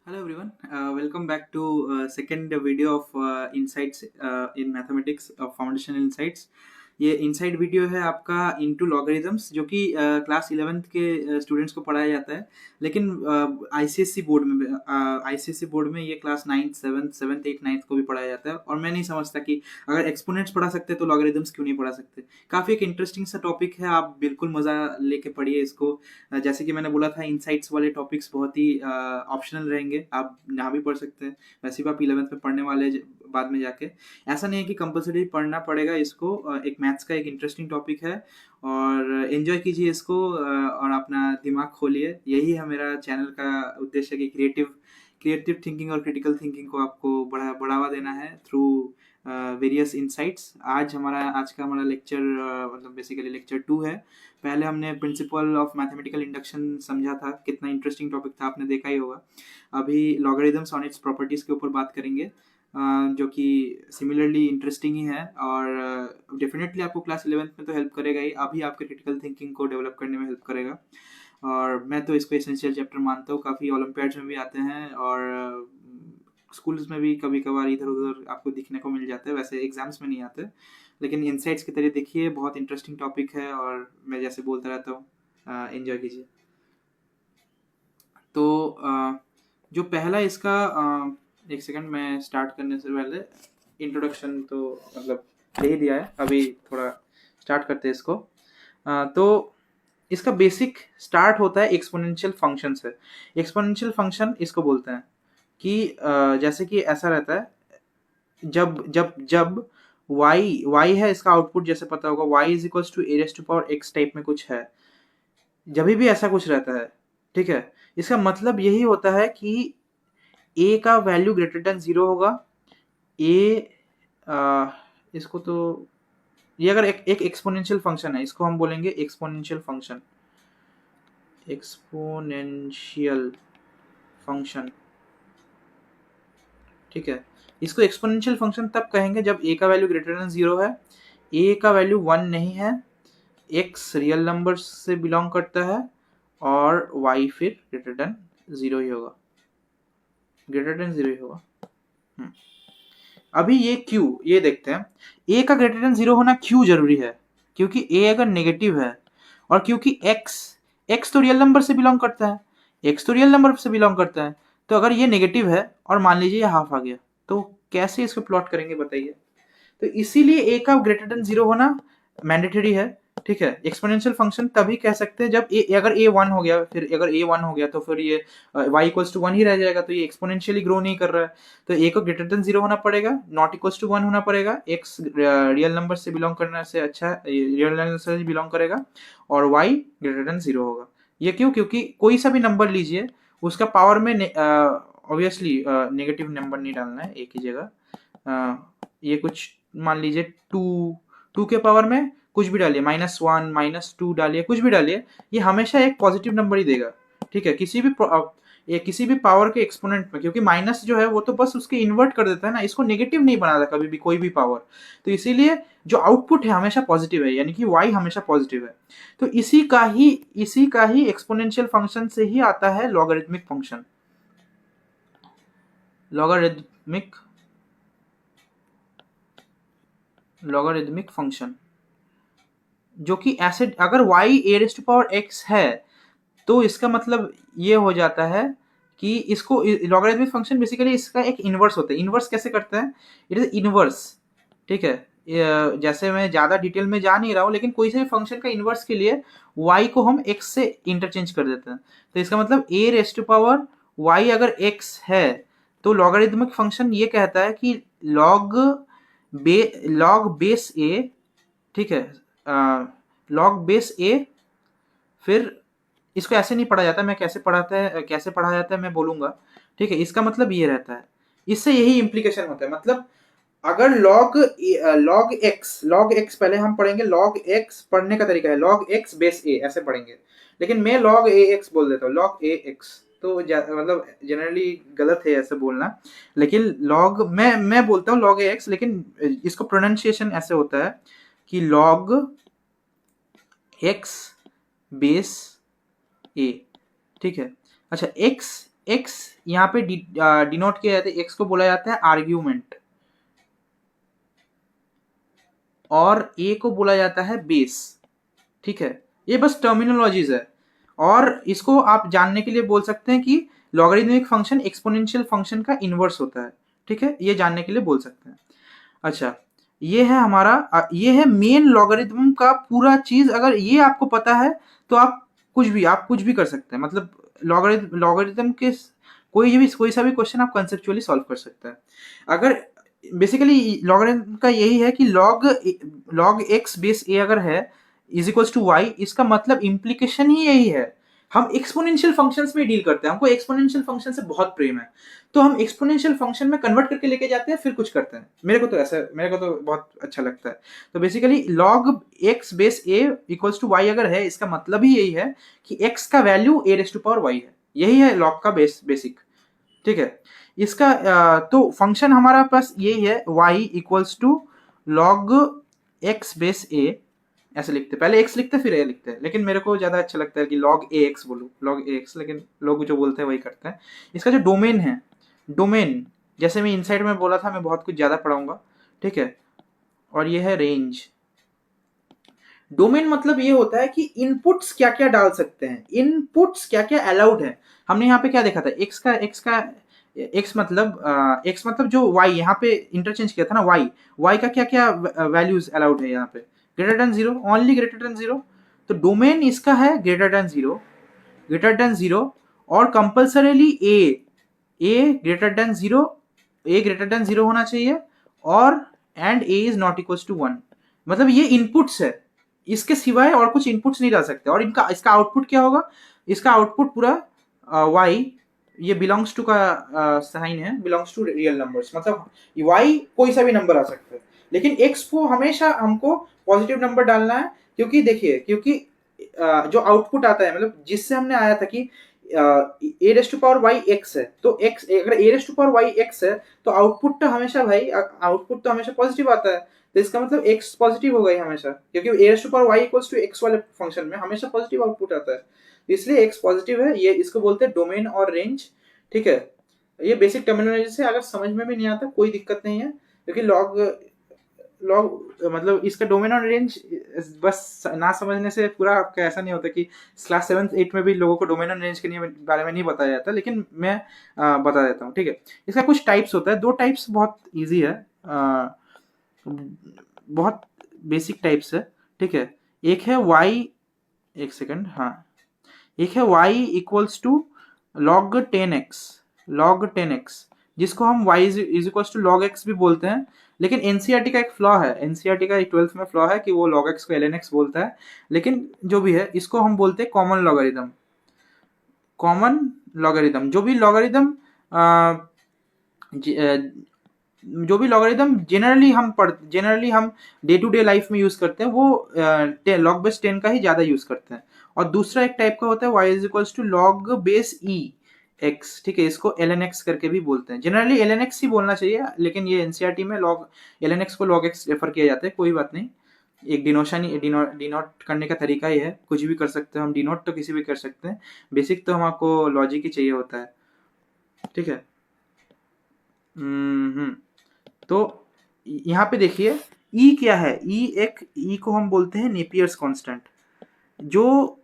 Hello everyone, welcome back to second video of insights in mathematics of foundational insights. ये inside video है आपका into logarithms जो कि class 11th के students को पढ़ाया जाता है, लेकिन आईसीएससी बोर्ड में ये class 9th 7th 8th 9th को भी पढ़ाया जाता है। और मैं नहीं समझता कि अगर एक्सपोनेंट्स पढ़ा सकते तो लॉगरिथम्स क्यों नहीं पढ़ा सकते। काफ़ी एक इंटरेस्टिंग सा टॉपिक है, आप बिल्कुल मज़ा लेके पढ़िए इसको। जैसे कि मैंने बोला था, इनसाइट्स वाले टॉपिक्स बहुत ही ऑप्शनल रहेंगे, आप यहाँ भी पढ़ सकते हैं। वैसे भी आप 11th में पढ़ने वाले बाद में जाके, ऐसा नहीं है कि कंपलसरी पढ़ना पड़ेगा इसको। एक मैथ्स का एक इंटरेस्टिंग टॉपिक है और एंजॉय कीजिए इसको और अपना दिमाग खोलिए। यही है मेरा चैनल का उद्देश्य कि क्रिएटिव थिंकिंग और क्रिटिकल थिंकिंग को आपको बढ़ावा देना है थ्रू वेरियस इनसाइट्स। आज का हमारा लेक्चर मतलब बेसिकली लेक्चर 2 है। पहले हमने प्रिंसिपल ऑफ मैथमेटिकल इंडक्शन समझा था, कितना इंटरेस्टिंग टॉपिक था, आपने देखा ही होगा। अभी लॉगरिथम्स ऑन इट्स प्रॉपर्टीज़ के ऊपर बात करेंगे, जो कि सिमिलरली इंटरेस्टिंग ही है और डेफिनेटली आपको क्लास 11th में तो हेल्प करेगा ही, अभी आपके क्रिटिकल थिंकिंग को डेवलप करने में हेल्प करेगा। और मैं तो इसको एसेंशियल चैप्टर मानता हूँ, काफ़ी ओलंपियाड्स में भी आते हैं और स्कूल्स में भी कभी कभार इधर उधर आपको दिखने को मिल जाता है। वैसे एग्जाम्स में नहीं आते, लेकिन इनसाइट्स की तरह देखिए, बहुत इंटरेस्टिंग टॉपिक है और मैं जैसे बोलता रहता हूँ, एंजॉय कीजिए। तो जो पहला इसका एक सेकंड, मैं स्टार्ट करने से पहले इंट्रोडक्शन तो मतलब दे ही दिया है, अभी थोड़ा स्टार्ट करते हैं इसको। तो इसका बेसिक स्टार्ट होता है एक्सपोनेंशियल फंक्शन से। एक्सपोनेंशियल फंक्शन इसको बोलते हैं कि जैसे कि ऐसा रहता है, जब जब जब y है, इसका आउटपुट जैसे पता होगा y is equal to a raise to power x type में कुछ है। जब भी ऐसा कुछ रहता है, ठीक है, इसका मतलब यही होता है कि a का वैल्यू ग्रेटर देन 0 होगा। a इसको तो ये अगर एक एक्सपोनेंशियल फंक्शन है, इसको हम बोलेंगे एक्सपोनेंशियल फंक्शन। एक्सपोनेंशियल फंक्शन, ठीक है। इसको एक्सपोनेंशियल फंक्शन तब कहेंगे जब a का वैल्यू ग्रेटर देन 0 है, a का वैल्यू 1 नहीं है, x रियल नंबर से बिलोंग करता है और y फिर ग्रेटर देन 0 ही होगा, ग्रेटर देन 0 ही होगा। अभी ये q, ये देखते हैं a का ग्रेटर देन 0 होना क्यों जरूरी है, क्योंकि a अगर नेगेटिव है और क्योंकि x तो रियल नंबर से बिलोंग करता है, x तो रियल नंबर से बिलोंग करता है, तो अगर ये नेगेटिव है और मान लीजिए ये हाफ आ गया, तो कैसे इसको प्लॉट करेंगे बताइए। तो इसीलिए a का ग्रेटर देन 0 होना मैंडेटरी है, ठीक है। एक्सपोनेंशियल फंक्शन तभी कह सकते हैं जब अगर a 1 हो गया, फिर अगर a 1 हो गया तो फिर ये y इक्वल्स टू 1 ही रह जाएगा, तो ये एक्सपोनेंशियली ग्रो नहीं कर रहा है। तो a को ग्रेटर देन 0 होना पड़ेगा, नॉट इक्वल्स टू 1 होना पड़ेगा, x रियल नंबर से बिलोंग करने से अच्छा रियल नंबर से बिलोंग करेगा और y ग्रेटर देन 0 होगा। ये क्यों? क्योंकि कोई सा भी नंबर लीजिए, उसका पावर में ऑब्वियसली नेगेटिव नंबर नहीं डालना है एक ही जगह। ये कुछ मान लीजिए टू के पावर में कुछ भी डालिए, -1 -2 डालिए, कुछ भी डालिए, ये हमेशा एक पॉजिटिव नंबर ही देगा, ठीक है। किसी भी पावर के एक्सपोनेंट में, क्योंकि माइनस जो है वो तो बस उसके इन्वर्ट कर देता है ना, इसको नेगेटिव नहीं बनाता कभी भी कोई भी पावर। तो इसीलिए जो आउटपुट है हमेशा पॉजिटिव है, यानी कि y हमेशा पॉजिटिव है। तो इसी का ही एक्सपोनेंशियल फंक्शन से ही आता है लॉगरिथमिक फंक्शन, लॉगरिथमिक फंक्शन, जो कि ऐसे अगर y a raise to power x है, तो इसका मतलब ये हो जाता है कि इसको लॉगरिथमिक फंक्शन बेसिकली इसका एक इनवर्स होता है। इनवर्स कैसे करते हैं? इट इज इनवर्स, ठीक है। जैसे मैं ज्यादा डिटेल में जा नहीं रहा हूँ, लेकिन कोई से भी फंक्शन का इनवर्स के लिए y को हम x से इंटरचेंज कर देते हैं। तो इसका मतलब a raise to power y अगर x है, तो लॉगरिथमिक फंक्शन ये कहता है कि लॉग बेस a, ठीक है, लॉग बेस a, फिर इसको ऐसे नहीं पढ़ा जाता, मैं कैसे पढ़ा जाता है मैं बोलूंगा, ठीक है। इसका मतलब ये रहता है, इससे यही इम्प्लीकेशन होता है। मतलब अगर लॉग एक्स पहले हम पढ़ेंगे, लॉग एक्स पढ़ने का तरीका है लॉग एक्स बेस ए, ऐसे पढ़ेंगे, लेकिन मैं लॉग ए एक्स बोल देता हूँ, लॉग ए एक्स, तो मतलब जनरली गलत है ऐसे बोलना, लेकिन लॉग मैं बोलता हूँ लॉग ए एक्स, लेकिन इसको प्रोनाउंसिएशन ऐसे होता है कि लॉग एक्स बेस ए, ठीक है। अच्छा, एक्स यहाँ पे डिनोट किया जाता है, एक्स को बोला जाता है आर्ग्यूमेंट और ए को बोला जाता है बेस। ठीक है, ये बस टर्मिनोलॉजीज है और इसको आप जानने के लिए बोल सकते हैं कि लॉगरिदमिक फंक्शन एक्सपोनेंशियल फंक्शन का इनवर्स होता है। ठीक है, ये जानने के लिए बोल सकते हैं। अच्छा, ये है हमारा ये है मेन लॉगरिथम का पूरा चीज। अगर ये आपको पता है तो आप कुछ भी कर सकते हैं। मतलब लॉगरिथम के कोई सा भी क्वेश्चन आप कंसेप्चुअली सॉल्व कर सकते हैं। अगर बेसिकली लॉगरिथम का यही है कि लॉग एक्स बेस ए अगर है इज इक्वल्स टू वाई, इसका मतलब इम्प्लीकेशन ही यही है। हम एक्सपोनेंशियल फंक्शंस में डील करते हैं, हमको एक्सपोनेंशियल फंक्शन से बहुत प्रेम है, तो हम एक्सपोनेंशियल फंक्शन में कन्वर्ट करके लेके जाते हैं, फिर कुछ करते हैं। मेरे को तो बहुत अच्छा लगता है। तो basically log x base a equals to y अगर है, इसका मतलब ही यही है कि x का value a raise to power y है। यही है log का बेसिक। ठीक है, इसका तो फंक्शन हमारा पास यही है, y equals to log x base a। ऐसे लिखते, पहले x लिखते फिर a लिखते हैं, लेकिन मेरे को ज्यादा अच्छा लगता है कि log ax बोलूं, log ax, लेकिन लोग जो बोलते हैं वही करते हैं। इसका जो डोमेन है, डोमेन जैसे मैं इनसाइड में बोला था, मैं बहुत कुछ ज्यादा पढ़ाऊंगा। ठीक है, और ये है रेंज। डोमेन मतलब ये होता है कि इनपुट्स क्या क्या डाल सकते हैं, इनपुट्स क्या क्या अलाउड है। हमने यहाँ पे क्या देखा था, एक्स मतलब जो y यहाँ पे इंटरचेंज किया था ना, y का क्या क्या वैल्यूज अलाउड है यहाँ पे, greater than zero, only greater than zero. तो डोमेन इसका है greater than zero, greater than zero, और compulsorily a greater than zero, a greater than zero होना चाहिए, और and a is not equals to one. मतलब ये इनपुट्स है, इसके सिवाय और कुछ इनपुट्स नहीं डाल सकते। और इसका आउटपुट क्या होगा, इसका आउटपुट पूरा y, ये बिलोंग्स टू का साइन है, बिलोंग्स टू रियल नंबर्स, मतलब y कोई सा भी नंबर आ सकता है, लेकिन x को हमेशा हमको पॉजिटिव नंबर डालना है। क्योंकि देखिए, क्योंकि जो आउटपुट आता है, मतलब जिससे हमने आया था कि a raise to power y x है, तो एक्स अगर a raise to power y x है तो आउटपुट तो हमेशा भाई, आउटपुट तो हमेशा पॉजिटिव आता है। तो इसका मतलब एक्स पॉजिटिव होगा ही हमेशा, क्योंकि a raise to power y equals to x वाले फंक्शन में हमेशा पॉजिटिव आउटपुट आता है, इसलिए एक्स पॉजिटिव है। ये इसको बोलते हैं डोमेन और रेंज। ठीक है, ये बेसिक टर्मिनोलॉजी से अगर समझ में भी नहीं आता कोई दिक्कत नहीं है, क्योंकि लॉग मतलब इसका डोमेन और रेंज बस ना समझने से पूरा आपका ऐसा नहीं होता कि क्लास 7th 8th में भी लोगों को डोमेन और रेंज के बारे में नहीं बताया जाता, लेकिन मैं बता देता हूँ। ठीक है, इसका कुछ टाइप्स होता है, दो टाइप्स बहुत इजी है, बहुत बेसिक टाइप्स है। ठीक है, एक है वाई, एक सेकंड, हाँ, एक है y equals to log 10x, log 10x, जिसको हम y is equals to log x भी बोलते हैं। लेकिन एनसीईआरटी का एक फ्लॉ है, एनसीईआरटी का 12th में फ्लॉ है कि वो log x को ln x बोलता है, लेकिन जो भी है इसको हम बोलते हैं कॉमन लॉगरिथम। कॉमन लॉगरिथम, जो भी लॉगरिथम जनरली हम डे टू डे लाइफ में यूज करते हैं, वो log बेस 10 का ही ज्यादा यूज करते हैं। और दूसरा एक टाइप का होता है y is equals to log base e x। ठीक है, इसको ln x करके भी बोलते हैं, जनरली ln x ही बोलना चाहिए, लेकिन ये एनसीईआरटी में ln x को log x रेफर किया जाता है, कोई बात नहीं, एक डिनोट करने का तरीका ही है, कुछ भी कर सकते हैं हम, डिनोट तो किसी भी कर सकते हैं, बेसिक तो हमको लॉजिक ही चाहिए होता है। ठीक है, तो यहाँ पे देखिए E क्या है, E को हम बोलते हैं नेपियर्स कांस्टेंट, जो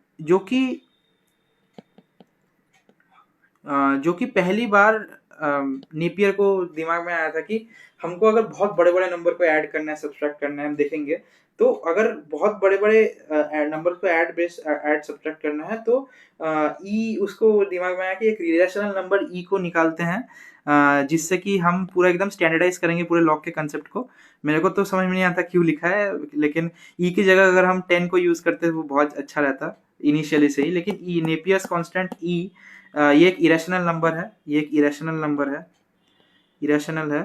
कि पहली बार नेपियर को दिमाग में आया था कि हमको अगर बहुत बड़े बड़े नंबर को ऐड करना है, सब्सट्रैक्ट करना है, हम देखेंगे तो अगर बहुत बड़े बड़े नंबर को ऐड सब्सट्रैक्ट करना है तो ई, उसको दिमाग में आया कि एक रिलेशनल नंबर ई को निकालते हैं, जिससे कि हम पूरा एकदम स्टैंडर्डाइज करेंगे पूरे लॉग के कंसेप्ट को। मेरे को तो समझ में नहीं आता क्यों लिखा है, लेकिन ई की जगह अगर हम 10 को यूज करते तो वो बहुत अच्छा रहता इनिशियली से ही। लेकिन ई नेपियर्स कांस्टेंट ई, ये एक इरेशनल नंबर है, ये एक इरेशनल है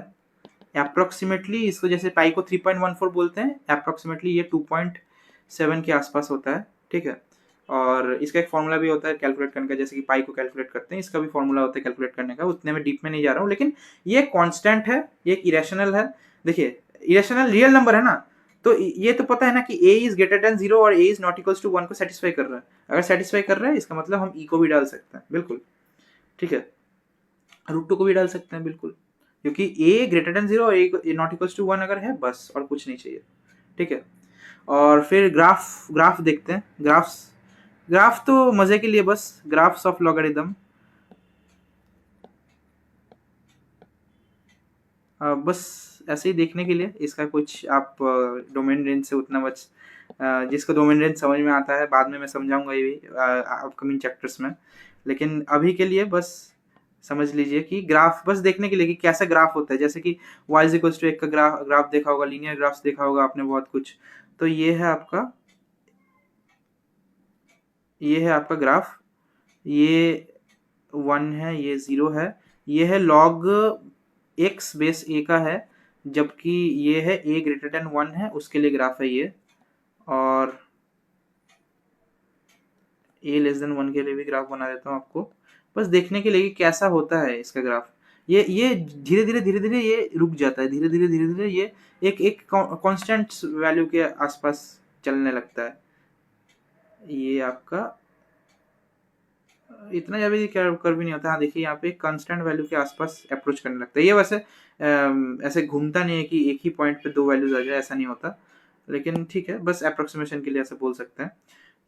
अप्रोक्सीमेटली। इसको जैसे पाई को 3.14 बोलते हैं, अप्रोक्सीमेटली ये 2.7 के आसपास होता है। ठीक है, और इसका एक फॉर्मूला भी होता है कैलकुलेट करने का, जैसे कि पाई को कैलकुलेट करते हैं, इसका भी फॉर्मूला होता है कैलकुलेट करने का, उतने में डीप में नहीं जा रहा हूँ, लेकिन ये कांस्टेंट है, ये एक इरेशनल है। देखिए, इरेशनल रियल नंबर है ना, तो ये तो पता है ना कि a इज ग्रेटर देन 0 और a is not equals to 1 को सेटिस्फाई कर रहा है। अगर सेटिस्फाई कर रहा है, इसका मतलब हम e को भी डाल सकते हैं, बिल्कुल। ठीक है, √2 को भी डाल सकते हैं बिल्कुल, क्योंकि a ग्रेटर देन 0 और a नॉट इक्वल टू 1 अगर है बस, और कुछ नहीं चाहिए। ठीक है, और फिर ग्राफ ग्राफ देखते हैं। ग्राफ तो मजे के लिए, बस ग्राफ्स ऑफ लॉगरिदम, बस ऐसे ही देखने के लिए। इसका कुछ आप डोमेन रेंज से उतना बच, जिसको डोमेन रेंज समझ में आता है, बाद में मैं समझाऊंगा ये भी अपकमिंग चैप्टर्स में, लेकिन अभी के लिए बस समझ लीजिए कि ग्राफ बस देखने के लिए कि कैसा ग्राफ होता है। जैसे कि y इज इक्वल टू 1 का ग्राफ देखा होगा, लीनियर ग्राफ्स देखा होगा आपने बहुत कुछ। तो ये है आपका ग्राफ, ये 1 है, ये 0 है, ये है log x बेस a का है, जबकि ये है a ग्रेटर देन 1 है, उसके लिए ग्राफ है ये, और a लेस देन 1 के लिए भी ग्राफ बना देता हूँ आपको, बस देखने के लिए कि कैसा होता है इसका ग्राफ। ये धीरे धीरे ये रुक जाता है, धीरे धीरे ये एक एक कांस्टेंट वैल्यू के आसपास चलने लगता है। ये आपका इतना ज़्यादा क्या कर भी नहीं होता। हाँ देखिए, यहाँ पे कांस्टेंट वैल्यू के आसपास अप्रोच करने लगता है। ये वैसे ऐसे घूमता नहीं है कि एक ही पॉइंट पे दो वैल्यूज आ जाए, ऐसा नहीं होता, लेकिन ठीक है, बस अप्रोक्सीमेशन के लिए ऐसे बोल सकते हैं।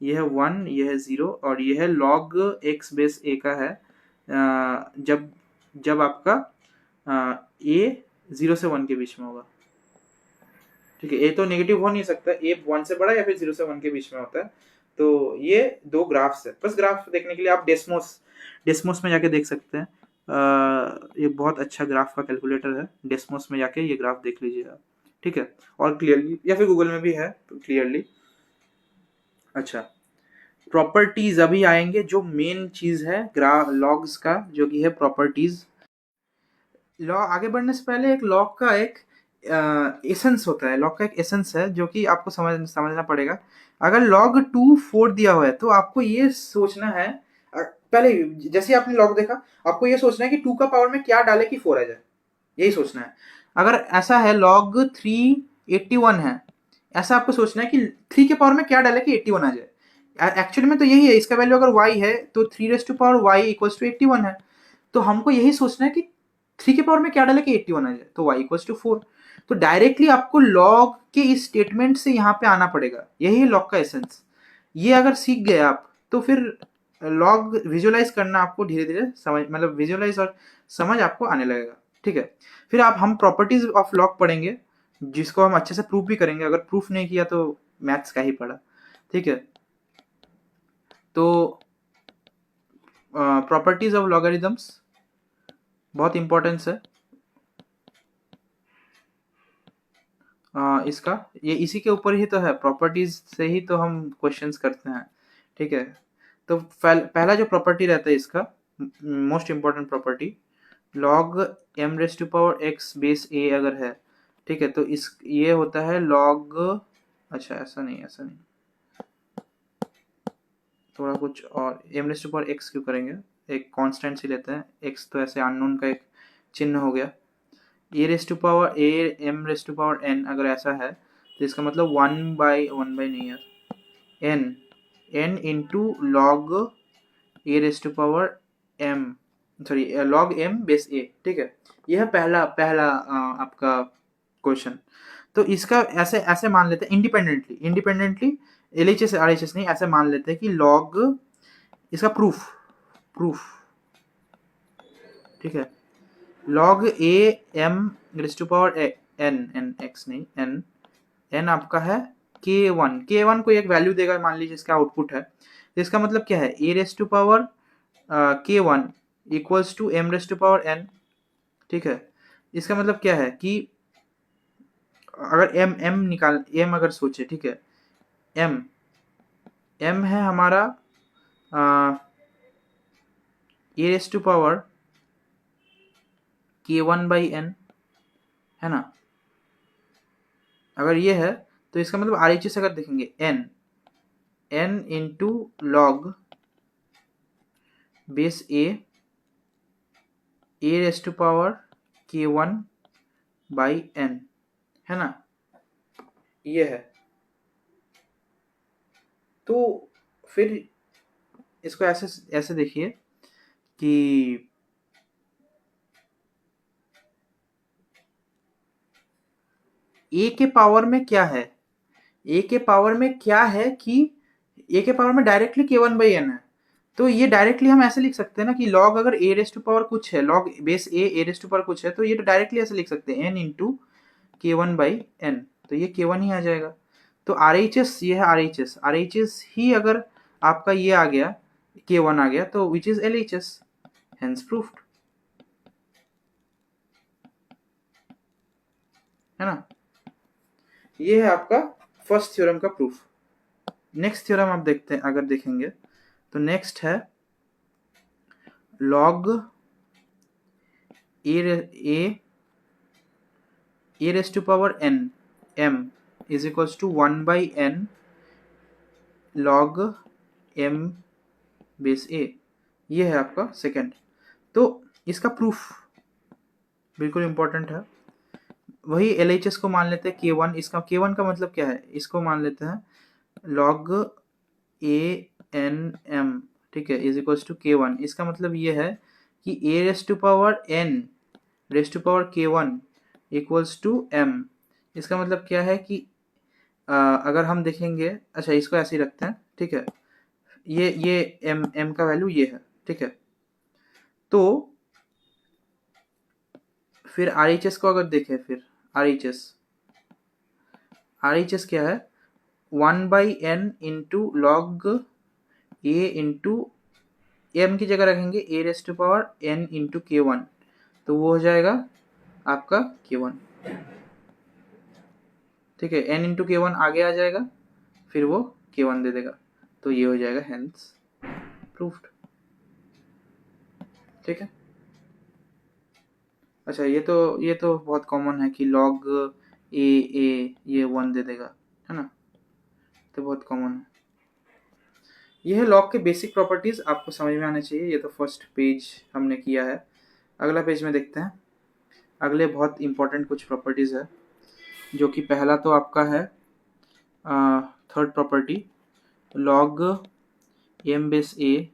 ये है 1, ये है 0, और ये है log x बेस a का है, जब जब आपका a 0 से 1 के बीच में होगा। ठीक है, a तो नेगेटिव हो नहीं सकता, a 1 से बड़ा या फिर 0 से 1 के बीच में होता है। तो ये दो ग्राफ्स है, बस ग्राफ देखने के लिए आप डेस्मोस में जाके देख सकते हैं। ये बहुत अच्छा ग्राफ का कैलकुलेटर है, डेस्मोस में जाके ये ग्राफ देख लीजिए आप। ठीक है, और क्लियरली, या फिर गूगल में भी है क्लियरली। अच्छा, प्रॉपर्टीज अभी आएंगे, जो मेन चीज है ग्राफ लॉग्स का, जो कि है प्रॉपर्टीज। लॉ आगे बढ़ने से पहले एक लॉग का एक एसेंस होता है, लॉग का एक एसेंस है जो कि आपको समझना पड़ेगा। अगर log 2 4 दिया हुआ है तो आपको ये सोचना है, पहले जैसे आपने लॉग देखा, आपको ये सोचना है कि 2 का पावर में क्या डाले कि 4 आ जाए, यही सोचना है। अगर ऐसा है log 3 81 है, ऐसा आपको सोचना है कि 3 के पावर में क्या डाले कि 81 आ जाए। एक्चुअली में तो यही है, इसका वैल्यू अगर y है तो 3 raise to power y equals to 81 है। तो हमको यही सोचना है कि 3 के पावर में क्या डाले कि 81 आ जाए, तो y इक्वल्स टू 4। तो डायरेक्टली आपको लॉग के इस स्टेटमेंट से यहाँ पे आना पड़ेगा, यही है लॉग का एसेंस। ये अगर सीख गए आप तो फिर लॉग विजुअलाइज करना आपको धीरे धीरे समझ, मतलब विजुअलाइज और समझ आपको आने लगेगा। ठीक है, फिर हम प्रॉपर्टीज ऑफ लॉग पढ़ेंगे, जिसको हम अच्छे से प्रूफ भी करेंगे। अगर प्रूफ नहीं किया तो मैथ्स का ही पढ़ा। ठीक है, तो प्रॉपर्टीज ऑफ लॉगरिदम्स बहुत इंपॉर्टेंस है इसका, ये इसी के ऊपर ही तो है, प्रॉपर्टीज से ही तो हम क्वेश्चंस करते हैं। ठीक है, तो पहला जो प्रॉपर्टी रहता है इसका, most important property, log m raise to power x base a अगर है, ठीक है, तो इस ये होता है log, अच्छा ऐसा नहीं, थोड़ा कुछ और, m raise to power x क्यों करेंगे, एक कांस्टेंट ही लेते हैं, x तो ऐसे अननोन का एक चिन्ह हो गया। A raise to power a m raise to power n अगर ऐसा है, तो इसका मतलब 1/1 नहीं है, n into log a raise to power m, sorry log m base a. ठीक है, यह है पहला पहला आपका क्वेश्चन। तो इसका ऐसे ऐसे मान लेते हैं इंडिपेंडेंटली एलएचएस आरएचएस नहीं, ऐसे मान लेते हैं कि लॉग, इसका प्रूफ, ठीक है, log a m raise to power n x नहीं एन आपका है k1 को एक वैल्यू देगा, मान लीजिए इसका आउटपुट है, तो इसका मतलब क्या है, a raise to power k1 equals to m raise to power n। ठीक है, इसका मतलब क्या है कि अगर m अगर सोचे, ठीक है, m है हमारा a raise to power k1/n, है ना। अगर ये है तो इसका मतलब RHS अगर देखेंगे n into log base a raise to power k1/n, है ना, ये है। तो फिर इसको ऐसे ऐसे देखिए कि ए के पावर में क्या है, ए के पावर में क्या है कि ए के पावर में डायरेक्टली k1/n है, तो ये डायरेक्टली हम ऐसे लिख सकते हैं ना कि लॉग अगर ए रेस टू पावर कुछ है, log base a raise to power कुछ है, तो ये तो डायरेक्टली ऐसे लिख सकते हैं n इंटू k1/n, तो ये k1 ही आ जाएगा। तो RHS ये है RHS ही अगर आपका ये आ गया k1 आ गया तो which is LHS, hence proved, है ना। ये है आपका फर्स्ट थ्योरम का प्रूफ। नेक्स्ट थ्योरम आप देखते हैं, अगर देखेंगे तो नेक्स्ट है log a raise to power n m is equals to 1/n log m base a, ये है आपका सेकेंड। तो इसका प्रूफ बिल्कुल इंपॉर्टेंट है, वही LHS को मान लेते हैं k1, इसका k1 का मतलब क्या है, इसको मान लेते हैं log ANM, ठीक है, इज इक्वल्स टू k1, इसका मतलब ये है कि a raise to power n raise to power k1 equals to m, इसका मतलब क्या है कि अगर हम देखेंगे, अच्छा इसको ऐसे ही रखते हैं, ठीक है, ये m का वैल्यू ये है, ठीक है। तो फिर RHS को अगर देखें, फिर RHS क्या है, 1/n into log a into m की जगह रखेंगे a raise to power n into k1, तो वो हो जाएगा आपका k1, ठीक है, n इंटू k1 आगे आ जाएगा, फिर वो k1 दे देगा, तो ये हो जाएगा हेंस प्रूफ्ड, ठीक है। अच्छा ये तो बहुत कॉमन है कि लॉग ए ये 1 दे देगा, है ना, तो बहुत कॉमन है। ये है लॉग के बेसिक प्रॉपर्टीज, आपको समझ में आने चाहिए। ये तो फर्स्ट पेज हमने किया है, अगला पेज में देखते हैं। अगले बहुत इंपॉर्टेंट कुछ प्रॉपर्टीज है, जो कि पहला तो आपका है third property, log m base a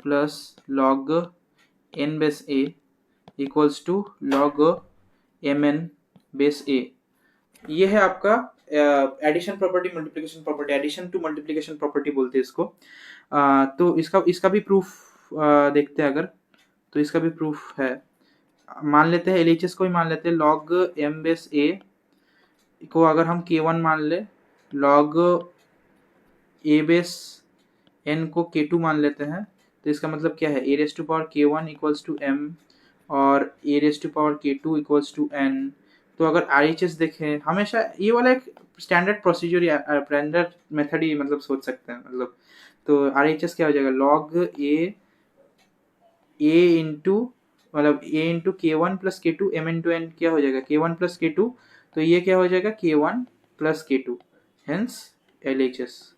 plus log n base a equals to log mn base a। ये है आपका addition property, multiplication property, addition to multiplication property बोलते हैं इसको। तो इसका भी प्रूफ देखते हैं अगर, तो इसका भी प्रूफ है। मान लेते हैं LHS को ही मान लेते हैं, लॉग m बेस a को अगर हम k1 मान ले, लॉग a बेस n को k2 मान लेते हैं, तो इसका मतलब क्या है, a raise to power k1 equals to m और a raise to power k2 equals to n। तो अगर RHS देखें, हमेशा ये वाला एक स्टैंडर्ड प्रोसीजर या स्टैंडर्ड मेथड ही मतलब सोच सकते हैं, मतलब तो RHS क्या हो जाएगा, लॉग a इंटू मतलब a into k1 plus k2 m into n क्या हो जाएगा, k1 प्लस k2, तो ये क्या हो जाएगा k1 plus k2, hence LHS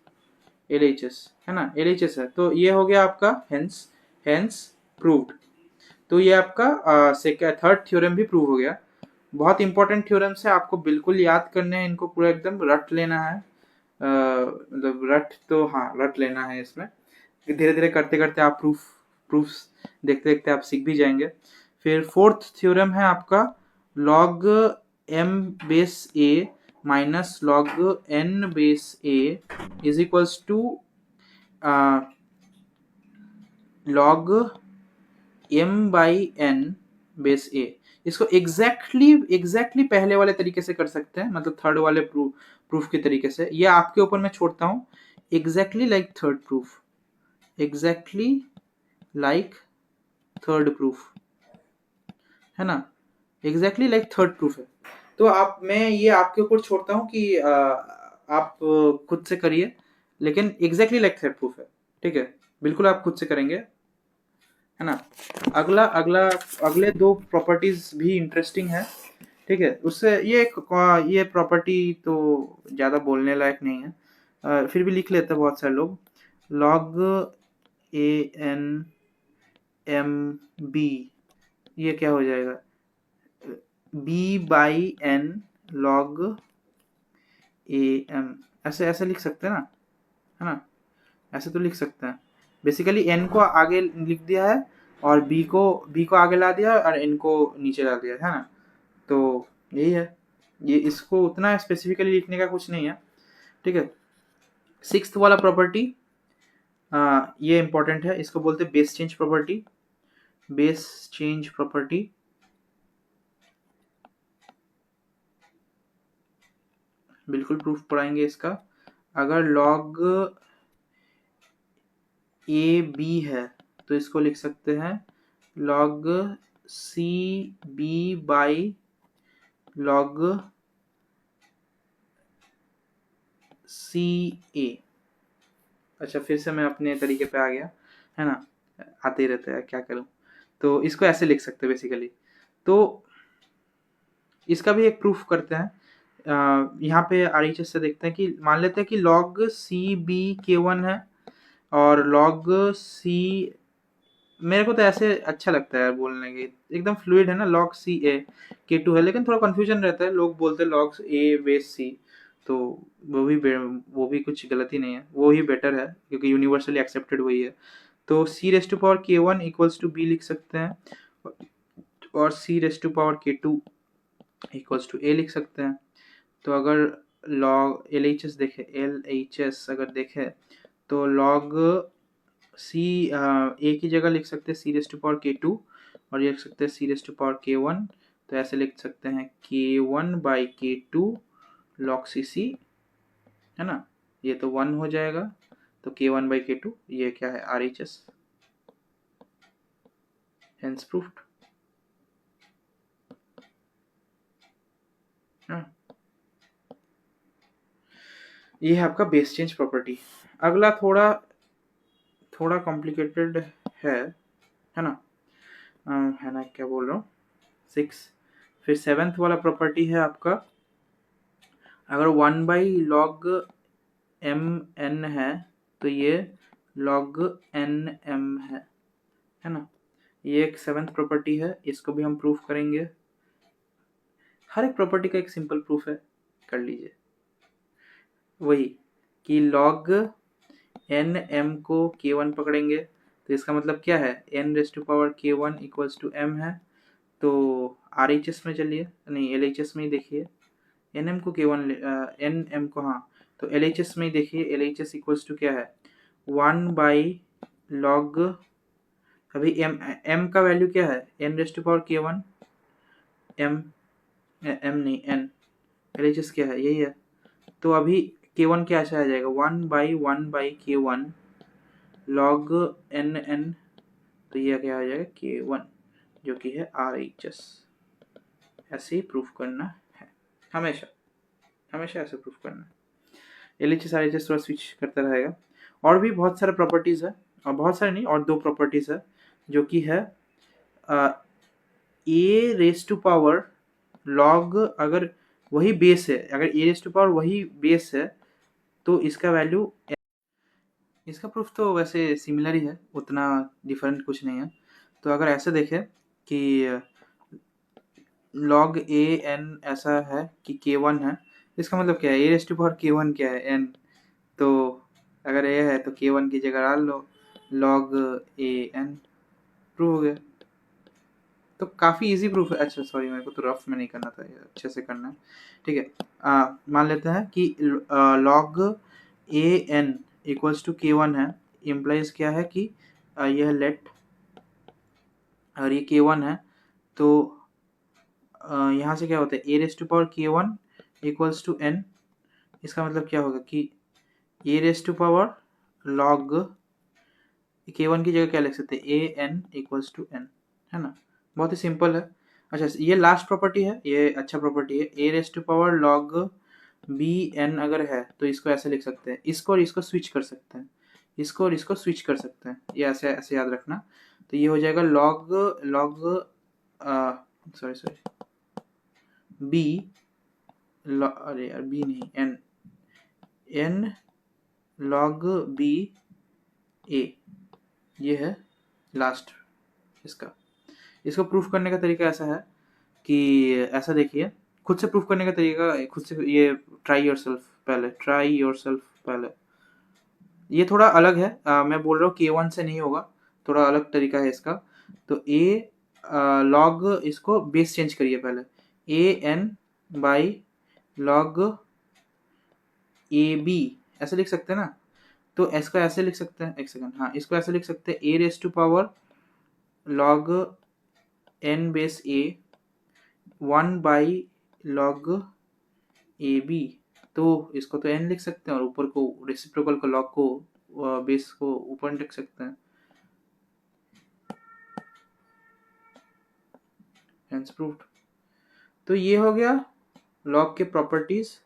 है ना, LHS है, तो ये हो गया आपका हेंस प्रूव्ड। तो ये आपका थर्ड थ्योरम भी प्रूव हो गया। बहुत इंपॉर्टेंट थ्योरम्स है, आपको बिल्कुल याद करने हैं, इनको पूरा एकदम रट लेना है, मतलब रट लेना है इसमें, धीरे धीरे करते करते आप प्रूफ्स देखते देखते आप सीख भी जाएंगे। फिर फोर्थ थ्योरम है आपका log m base a minus log n base a is equals to log m/n base a। इसको एग्जैक्टली पहले वाले तरीके से कर सकते हैं, मतलब थर्ड वाले प्रूफ के तरीके से, ये आपके ऊपर मैं छोड़ता हूँ। Exactly like third proof, exactly like third proof, है ना, एग्जैक्टली लाइक थर्ड प्रूफ है। तो मैं ये आपके ऊपर छोड़ता हूँ कि आप खुद से करिए, लेकिन एग्जैक्टली लाइक थर्ड प्रूफ है, ठीक है, बिल्कुल आप खुद से करेंगे, है ना। अगले दो प्रॉपर्टीज भी इंटरेस्टिंग है, ठीक है, उससे ये प्रॉपर्टी तो ज़्यादा बोलने लायक नहीं है, फिर भी लिख लेते हैं बहुत सारे लोग। लॉग ANMB ये क्या हो जाएगा, B/n log AM, ऐसे लिख सकते हैं ना, है ना, ऐसे तो लिख सकते हैं। बेसिकली n को आगे लिख दिया है और b को आगे ला दिया और n को नीचे ला दिया है ना, तो यही है। ये इसको उतना स्पेसिफिकली लिखने का कुछ नहीं है, ठीक है। सिक्स्थ वाला प्रॉपर्टी ये इंपॉर्टेंट है, इसको बोलते हैं base change property. Base change property बिल्कुल प्रूफ पढ़ाएंगे इसका। अगर log ए बी है तो इसको लिख सकते हैं log c b by log c a. अच्छा, फिर से मैं अपने तरीके पे आ गया, है ना, आते ही रहता है, क्या करूं। तो इसको ऐसे लिख सकते हैं बेसिकली। तो इसका भी एक प्रूफ करते हैं। यहाँ पे RHS से देखते हैं कि मान लेते हैं कि log सी बी के वन है और log सी, मेरे को तो ऐसे अच्छा लगता है बोलने के, एकदम फ्लूइड है ना, log सी ए के टू है, लेकिन थोड़ा कंफ्यूजन रहता है, लोग बोलते हैं log ए बेस सी, तो वो भी कुछ गलती नहीं है, वो ही बेटर है क्योंकि यूनिवर्सली एक्सेप्टेड वही है। तो सी रेस टू पावर के वन इक्वल्स टू बी लिख सकते हैं और सी रेस टू पावर के टू इक्वल्स टू ए लिख सकते हैं। तो अगर log LHS देखे, LHS अगर देखे तो log सी ए की जगह लिख सकते हैं सी रेस टू पावर के टू और ये लिख सकते हैं सी रेस टू पावर के वन। तो ऐसे लिख सकते हैं के वन बाई के टू log सी सी, है ना, ये तो वन हो जाएगा। तो के वन बाई के टू ये क्या है RHS, हेंस प्रूफ्ड। ये है आपका बेस चेंज प्रॉपर्टी। अगला थोड़ा कॉम्प्लिकेटेड है ना, है ना, क्या बोल रहा हूँ, 6। फिर 7th वाला प्रॉपर्टी है आपका, अगर 1 बाई लॉग एम एन है तो ये log एन एम है ना। ये एक 7th प्रॉपर्टी है, इसको भी हम प्रूफ करेंगे। हर एक प्रॉपर्टी का एक सिंपल प्रूफ है, कर लीजिए। वही कि log एन एम को k1 पकड़ेंगे तो इसका मतलब क्या है, n raise to power k1 equals to m है। तो RHS में चलिए, नहीं LHS में ही देखिए, एन एम को k1 एन एम को, हाँ, तो LHS में ही देखिए, LHS इक्वल्स टू क्या है 1 बाई लॉग, अभी m का वैल्यू क्या है n raise to power k1, m नहीं n, LHS क्या है यही है। तो अभी k1 क्या ऐसा आ जाएगा 1 बाई के वन log एन एन, तो ये क्या आ जाएगा k1 जो कि है RHS। ऐसे ही प्रूफ करना है, हमेशा ऐसे प्रूफ करना है। LHS RHS थोड़ा स्विच करता रहेगा। और भी बहुत सारे प्रॉपर्टीज है, और बहुत सारे नहीं, और 2 प्रॉपर्टीज है जो कि है a raise to power log, अगर वही बेस है, अगर ए रेस टू पावर वही बेस है तो इसका वैल्यू, इसका प्रूफ तो वैसे सिमिलर ही है, उतना डिफरेंट कुछ नहीं है। तो अगर ऐसे देखें कि log ए एन ऐसा है कि k1 है, इसका मतलब क्या है a raise to power k1 क्या है n, तो अगर ए है तो k1 की जगह डाल लो log ए एन, प्रूव हो गया। तो काफ़ी इजी प्रूफ है। अच्छा सॉरी, मेरे को तो रफ में नहीं करना था, ये अच्छे से करना है, ठीक है। मान लेते हैं कि log a n equals to k one है, इम्प्लाइज क्या है कि यह लेट, अगर ये के वन है तो यहाँ से क्या होता है ए रेस टू पावर के वन इक्वल्स टू एन। इसका मतलब क्या होगा कि a raise to power log के वन की जगह क्या लिख सकते हैं ए एन इक्वल्स टू एन, है ना, बहुत ही सिंपल है। अच्छा, ये लास्ट प्रॉपर्टी है, ये अच्छा प्रॉपर्टी है, a raise to power log b n अगर है तो इसको ऐसे लिख सकते हैं, इसको और इसको स्विच कर सकते हैं, इसको और इसको स्विच कर सकते हैं, ये ऐसे ऐसे याद रखना। तो ये हो जाएगा लॉग सॉरी बी, अरे यार बी नहीं, एन लॉग बी ए, ये है लास्ट इसको प्रूफ करने का तरीका ऐसा है कि ऐसा देखिए, खुद से प्रूफ करने का तरीका, खुद से ये ट्राई योरसेल्फ पहले, ये थोड़ा अलग है। मैं बोल रहा हूँ k1 से नहीं होगा, थोड़ा अलग तरीका है इसका। तो ए लॉग, इसको बेस चेंज करिए पहले, a n by log a b ऐसे लिख सकते हैं ना। तो इसको ऐसे लिख सकते हैं, एक सेकंड, हाँ इसको ऐसे लिख सकते हैं, a raise to power log n base a 1/log a b. तो इसको तो एन लिख सकते हैं और ऊपर को रेसिप्रोकल को लॉग को बेस को ऊपर लिख सकते हैं। Hence proved. तो ये हो गया लॉग के प्रॉपर्टीज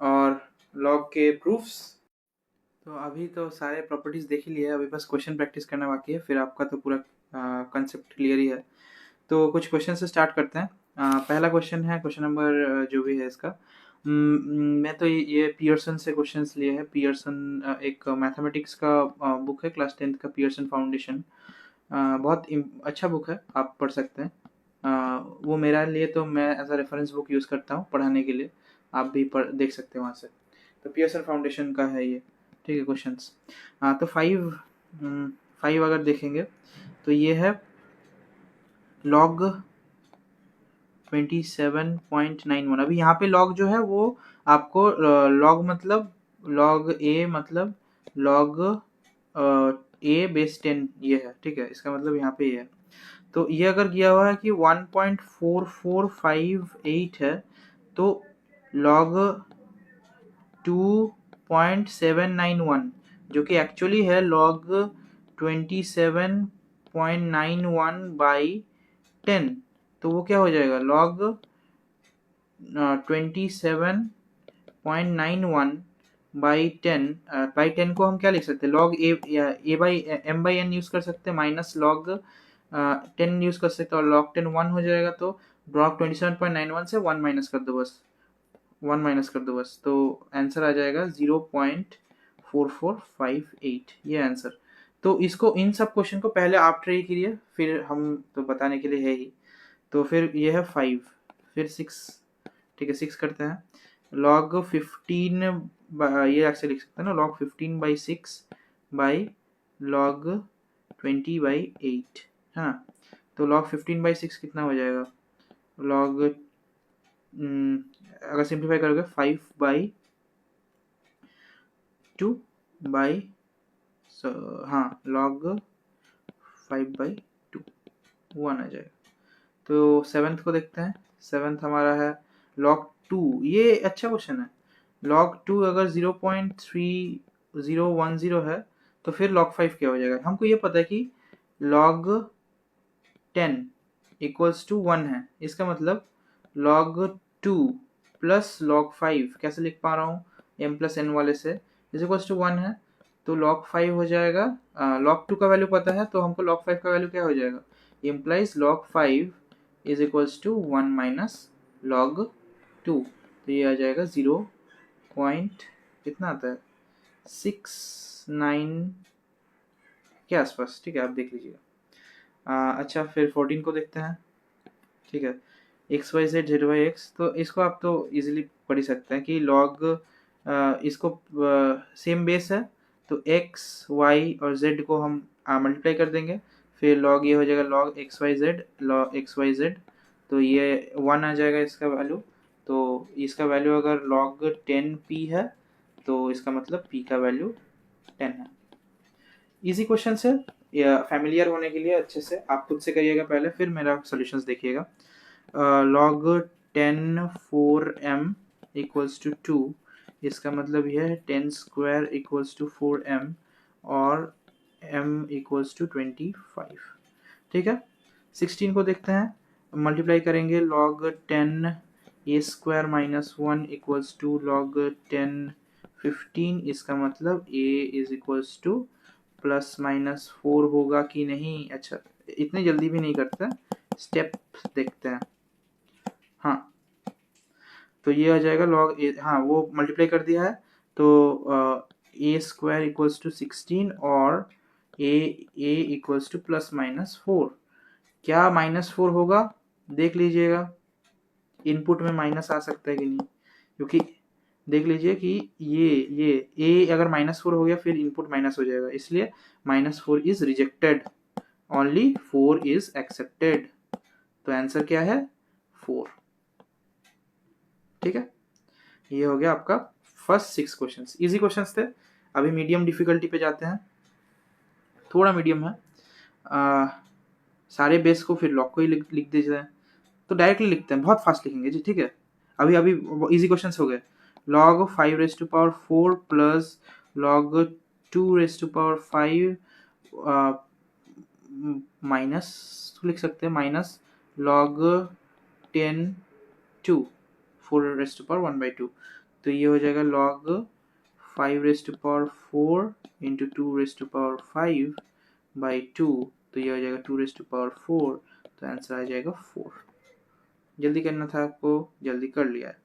और लॉग के प्रूफ्स। तो अभी तो सारे प्रॉपर्टीज देख ही लिया है, अभी बस क्वेश्चन प्रैक्टिस करना बाकी है, फिर आपका तो पूरा कंसेप्ट क्लियर ही है। तो कुछ क्वेश्चन से स्टार्ट करते हैं। पहला क्वेश्चन है, क्वेश्चन नंबर जो भी है इसका, मैं तो ये पियर्सन से क्वेश्चंस लिए हैं। पियर्सन एक मैथमेटिक्स का बुक है, क्लास 10th का, पियर्सन फाउंडेशन। बहुत अच्छा बुक है, आप पढ़ सकते हैं। वो मेरा लिए तो मैं as a reference book use करता हूँ पढ़ाने के लिए, आप भी पढ़ देख सकते हैं वहाँ से। तो पियर्सन फाउंडेशन का है ये, ठीक है क्वेश्चंस। तो फाइव अगर देखेंगे तो ये है लॉग 27.91। अभी यहाँ पे लॉग जो है वो आपको लॉग मतलब लॉग ए मतलब लॉग ए बेस 10 ये है, ठीक है, इसका मतलब यहाँ पे ये है। तो ये अगर किया हुआ है कि 1.4458 है तो लॉग 2.791 जो कि एक्चुअली है लॉग 27.91/10, तो वो क्या हो जाएगा लॉग 27.91/10 को हम क्या लिख सकते हैं, log a by m by n use कर सकते हैं, माइनस लॉग 10 यूज कर सकते हैं, और लॉग 10 1 हो जाएगा। तो लॉग 27.91 से 1 माइनस कर दो बस, 1 माइनस कर दो बस, तो आंसर आ जाएगा 0.4458, ये आंसर। तो इसको इन सब क्वेश्चन को पहले आप ट्राई कीजिए, फिर हम तो बताने के लिए है ही। तो फिर ये है 5, फिर 6, ठीक है 6 करते हैं। log 15 ये ऐसे लिख सकते हैं ना, log 15/6 बाई log 20/8 है ना। तो log 15/6 कितना हो जाएगा, log अगर सिंप्लीफाई करोगे 5/2 बाई हाँ log 5/2 1 आ जाएगा। तो सेवेंथ को देखते हैं। सेवेंथ हमारा है log 2, ये अच्छा क्वेश्चन है। log 2 अगर 0.3010 है तो फिर log 5 क्या हो जाएगा। हमको ये पता है कि log 10 इक्वल्स टू 1 है, इसका मतलब log 2 प्लस log 5 कैसे लिख पा रहा हूँ, m प्लस n वाले से, इज इक्वल्स टू 1 है। तो log 5 हो जाएगा, log 2 का वैल्यू पता है तो हमको log 5 का वैल्यू क्या हो जाएगा, implies log 5 is equals to 1 minus log 2। तो ये आ जाएगा 0 पॉइंट कितना आता है 69 के आसपास, ठीक है आप देख लीजिएगा। अच्छा फिर 14 को देखते हैं, ठीक है, x y z z y x. तो इसको आप तो इजीली पढ़ ही सकते हैं कि लॉग इसको सेम बेस है तो एक्स वाई और जेड को हम मल्टीप्लाई कर देंगे, फिर लॉग ये हो जाएगा log x y z, log x y z. तो ये 1 आ जाएगा इसका वैल्यू। तो इसका वैल्यू अगर लॉग 10p है तो इसका मतलब p का वैल्यू 10 है। इजी क्वेश्चन है, फैमिलियर होने के लिए अच्छे से आप खुद से करिएगा पहले, फिर मेरा सॉल्यूशंस देखिएगा। log 10 4m इक्वल्स टू 2, इसका मतलब यह है 10 स्क्वायर इक्वल्स टू 4m और m इक्वल्स टू 25, ठीक है। 16 को देखते हैं, मल्टीप्लाई करेंगे log 10 a square minus 1 equals to log 10 15, इसका मतलब a is equals to plus minus 4 होगा कि नहीं। अच्छा इतनी जल्दी भी नहीं करते, स्टेप देखते हैं। हाँ तो ये आ जाएगा log a, हाँ वो मल्टीप्लाई कर दिया है तो a स्क्वायर इक्वल्स टू 16 और a equals to plus minus 4। क्या -4 होगा देख लीजिएगा, इनपुट में माइनस आ सकता है कि नहीं, क्योंकि देख लीजिए कि ये a अगर -4 हो गया फिर इनपुट माइनस हो जाएगा, इसलिए -4 is rejected, only 4 is accepted. तो आंसर क्या है 4, ठीक है। ये हो गया आपका फर्स्ट 6 क्वेश्चंस, इजी क्वेश्चंस थे। अभी मीडियम डिफिकल्टी पे जाते हैं, थोड़ा मीडियम है। सारे बेस को फिर लॉग को ही लिख दीजिए, तो डायरेक्टली लिखते हैं, बहुत फास्ट लिखेंगे जी, ठीक है। अभी अभी इजी क्वेश्चंस हो गए। log 5⁴ प्लस log 2⁵ माइनस लिख सकते हैं, माइनस log 10 2 4⁴ तो ये हो जाएगा log 5⁴ इंटू 2⁵ तो ये हो जाएगा 2⁴ तो आंसर आ जाएगा 4। जल्दी करना था आपको, जल्दी कर लिया है,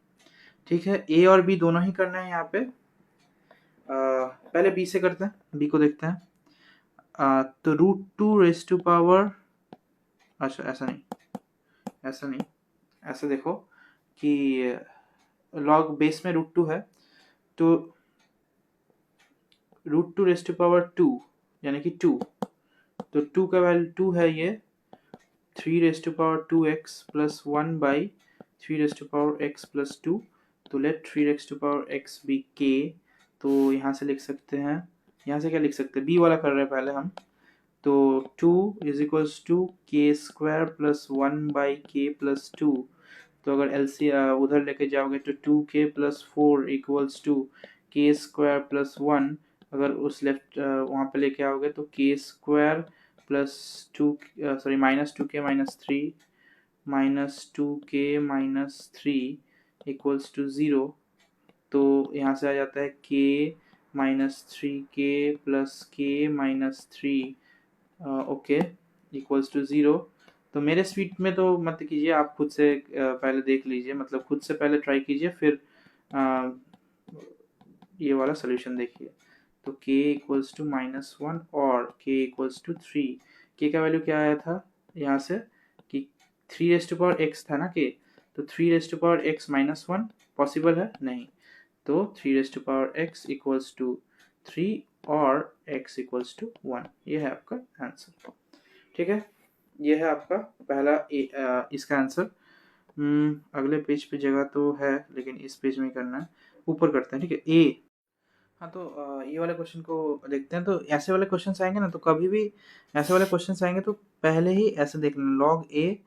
ठीक है। ए और बी दोनों ही करना है यहाँ पे। पहले बी से करते हैं, बी को देखते हैं। तो √2⁻, अच्छा ऐसा नहीं, ऐसा देखो कि लॉग बेस में √2 है, तो √2⁻2 यानी कि 2, तो 2 का वैल्यू 2 है, ये 3⁻2x प्लस 1/3⁻x प्लस 2, तो लेट 3⁻x बी k। तो यहाँ से लिख सकते हैं, यहाँ से क्या लिख सकते हैं, बी वाला कर रहे हैं पहले हम। तो 2 = k² प्लस 1/k प्लस 2, तो अगर LC उधर लेके जाओगे तो 2k प्लस 4 = k² प्लस 1, अगर उस लेफ्ट वहाँ पे लेके आओगे तो k² plus 2 sorry -2k minus 3 -2k minus 3 = 0, तो यहाँ से आ जाता है k -3k plus k minus 3 okay = 0। तो मेरे स्पीड में तो मत कीजिए, आप खुद से पहले देख लीजिए, मतलब खुद से पहले ट्राई कीजिए, फिर ये वाला सोल्यूशन देखिए। तो k = -1 और k = 3, k का वैल्यू क्या आया था यहाँ से कि 3⁻x था ना k, तो 3⁻x माइनस 1 पॉसिबल है नहीं, तो 3⁻x = 3 और x = 1, ये है आपका आंसर, ठीक है। ये है आपका पहला इसका आंसर। अगले पेज पे जगह तो है, लेकिन इस पेज में करना है, ऊपर करते हैं, ठीक है। ए, हाँ, तो ये वाले क्वेश्चन को देखते हैं। तो ऐसे वाले क्वेश्चंस आएंगे ना, तो कभी भी ऐसे वाले क्वेश्चंस आएंगे तो पहले ही ऐसे देख लेना, लॉग ए,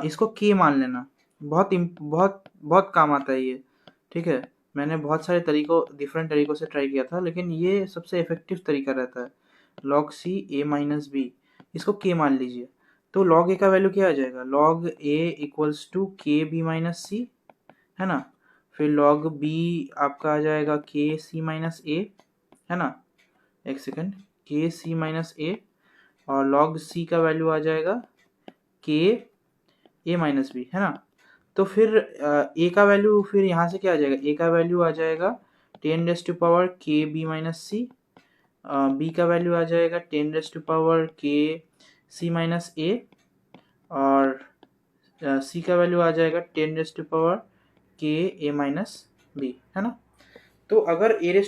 इसको के मान लेना, बहुत बहुत बहुत काम आता है ये, ठीक है। मैंने बहुत सारे डिफरेंट तरीकों से ट्राई किया था, लेकिन ये सबसे इफेक्टिव तरीका रहता है। लॉग सी ए माइनस बी, इसको के मान लीजिए, तो लॉग ए का वैल्यू क्या आ जाएगा, लॉग ए = के बी माइनस सी, है ना। फिर log b आपका आ जाएगा k c माइनस a, है ना, एक second, k c minus a, और log c का वैल्यू आ जाएगा k a माइनस b, है ना। तो फिर a का वैल्यू फिर यहाँ से क्या आ जाएगा, a का वैल्यू आ जाएगा 10⁻k b minus c, b का वैल्यू आ जाएगा 10⁻k c माइनस a, और c का वैल्यू आ जाएगा 10⁻k a माइनस b, है ना। तो अगर a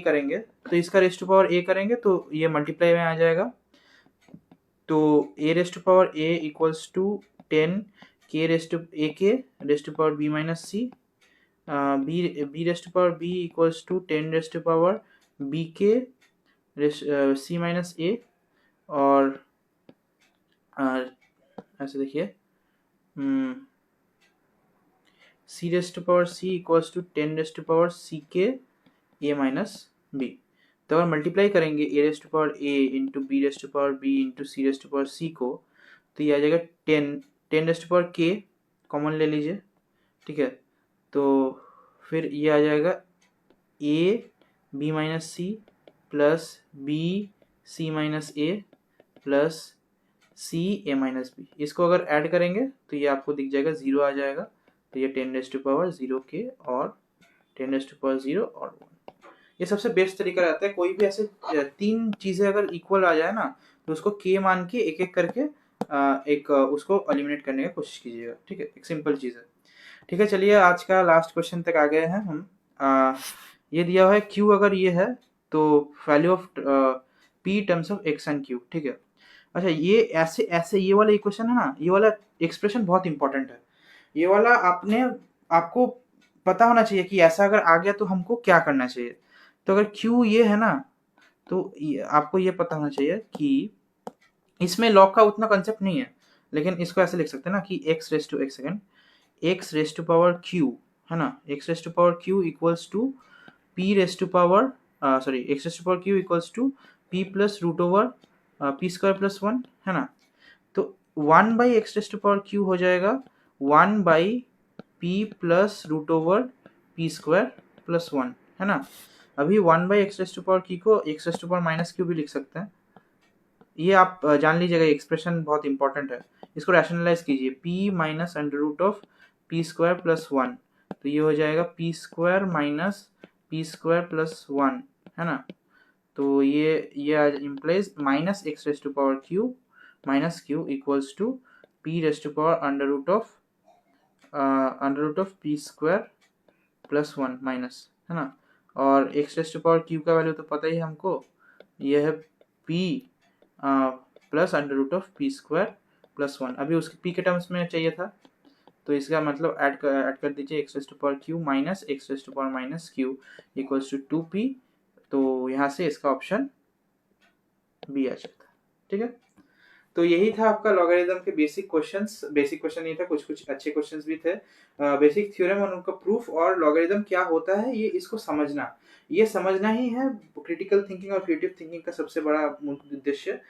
करेंगे, तो इसका a करेंगे तो ये मल्टीप्लाई में आ जाएगा, तो a⁻a = 10 k b minus c, b⁻b = 10⁻bk c minus a, और ऐसे देखिए c⁻c = 10⁻ck a minus b। तो अगर मल्टीप्लाई करेंगे a⁻a into b⁻b into c⁻c को, तो ये आ जाएगा 10⁻k, कॉमन ले लीजिए, ठीक है। तो फिर ये आ जाएगा a b minus c plus b c minus a plus c a minus b, इसको अगर ऐड करेंगे तो ये आपको दिख जाएगा 0 आ जाएगा, तो ये 10⁻0k और 10⁻0 और 1, ये सबसे बेस्ट तरीका रहता है। कोई भी ऐसे तीन चीज़ें अगर इक्वल आ जाए ना, तो उसको k मान के एक एक करके उसको एलिमिनेट करने की कोशिश कीजिएगा, ठीक है। एक सिंपल चीज़ है, ठीक है। चलिए आज का लास्ट क्वेश्चन तक आ गए हैं हम। ये दिया हुआ है q अगर ये है, तो value of p terms of x and q, ठीक है। अच्छा, ये ऐसे ऐसे ये वाला इक्वेशन है ना, ये वाला एक्सप्रेशन बहुत इंपॉर्टेंट है। ये वाला आपको पता होना चाहिए कि ऐसा अगर आ गया तो हमको क्या करना चाहिए। तो अगर q ये है ना, तो आपको ये पता होना चाहिए कि इसमें लॉग का उतना कंसेप्ट नहीं है, लेकिन इसको ऐसे लिख सकते हैं ना कि x raise to x second, x raise to power q, है ना, x raise to power q equals to p raise to power sorry x raise to power q equals to p plus root over p square plus 1, है ना। तो 1 by x raise to power q हो जाएगा 1 by p plus root over p square plus 1, है ना। अभी 1 by x raise to power q को x raise to power minus q भी लिख सकते हैं। ये आप जान लीजिएगा, एक्सप्रेशन बहुत इंपॉर्टेंट है। इसको रैशनलाइज कीजिए, p minus under root of p square plus 1, तो ये हो जाएगा p square minus p square plus 1, है ना। तो ये implies minus x raise to power q minus q equals to p raise to power under root of p square plus 1 minus, है ना। और x raise to power q का value तो पता ही है हमको, ये है p plus under root of p square plus 1। अभी उसके p के टर्म्स में चाहिए था, तो इसका मतलब ऐड कर दीजिए x raise to power q minus x raise to power minus q equals to 2p। तो यहाँ से इसका ऑप्शन बी आ जाता है, ठीक है। तो यही था आपका लॉगरिथम के बेसिक क्वेश्चंस। बेसिक क्वेश्चन नहीं था, कुछ कुछ अच्छे क्वेश्चंस भी थे। बेसिक थ्योरम और उनका प्रूफ और लॉगरिथम क्या होता है, ये इसको समझना, ये समझना ही है क्रिटिकल थिंकिंग और क्रिएटिव थिंकिंग का सबसे बड़ा उद्देश्य।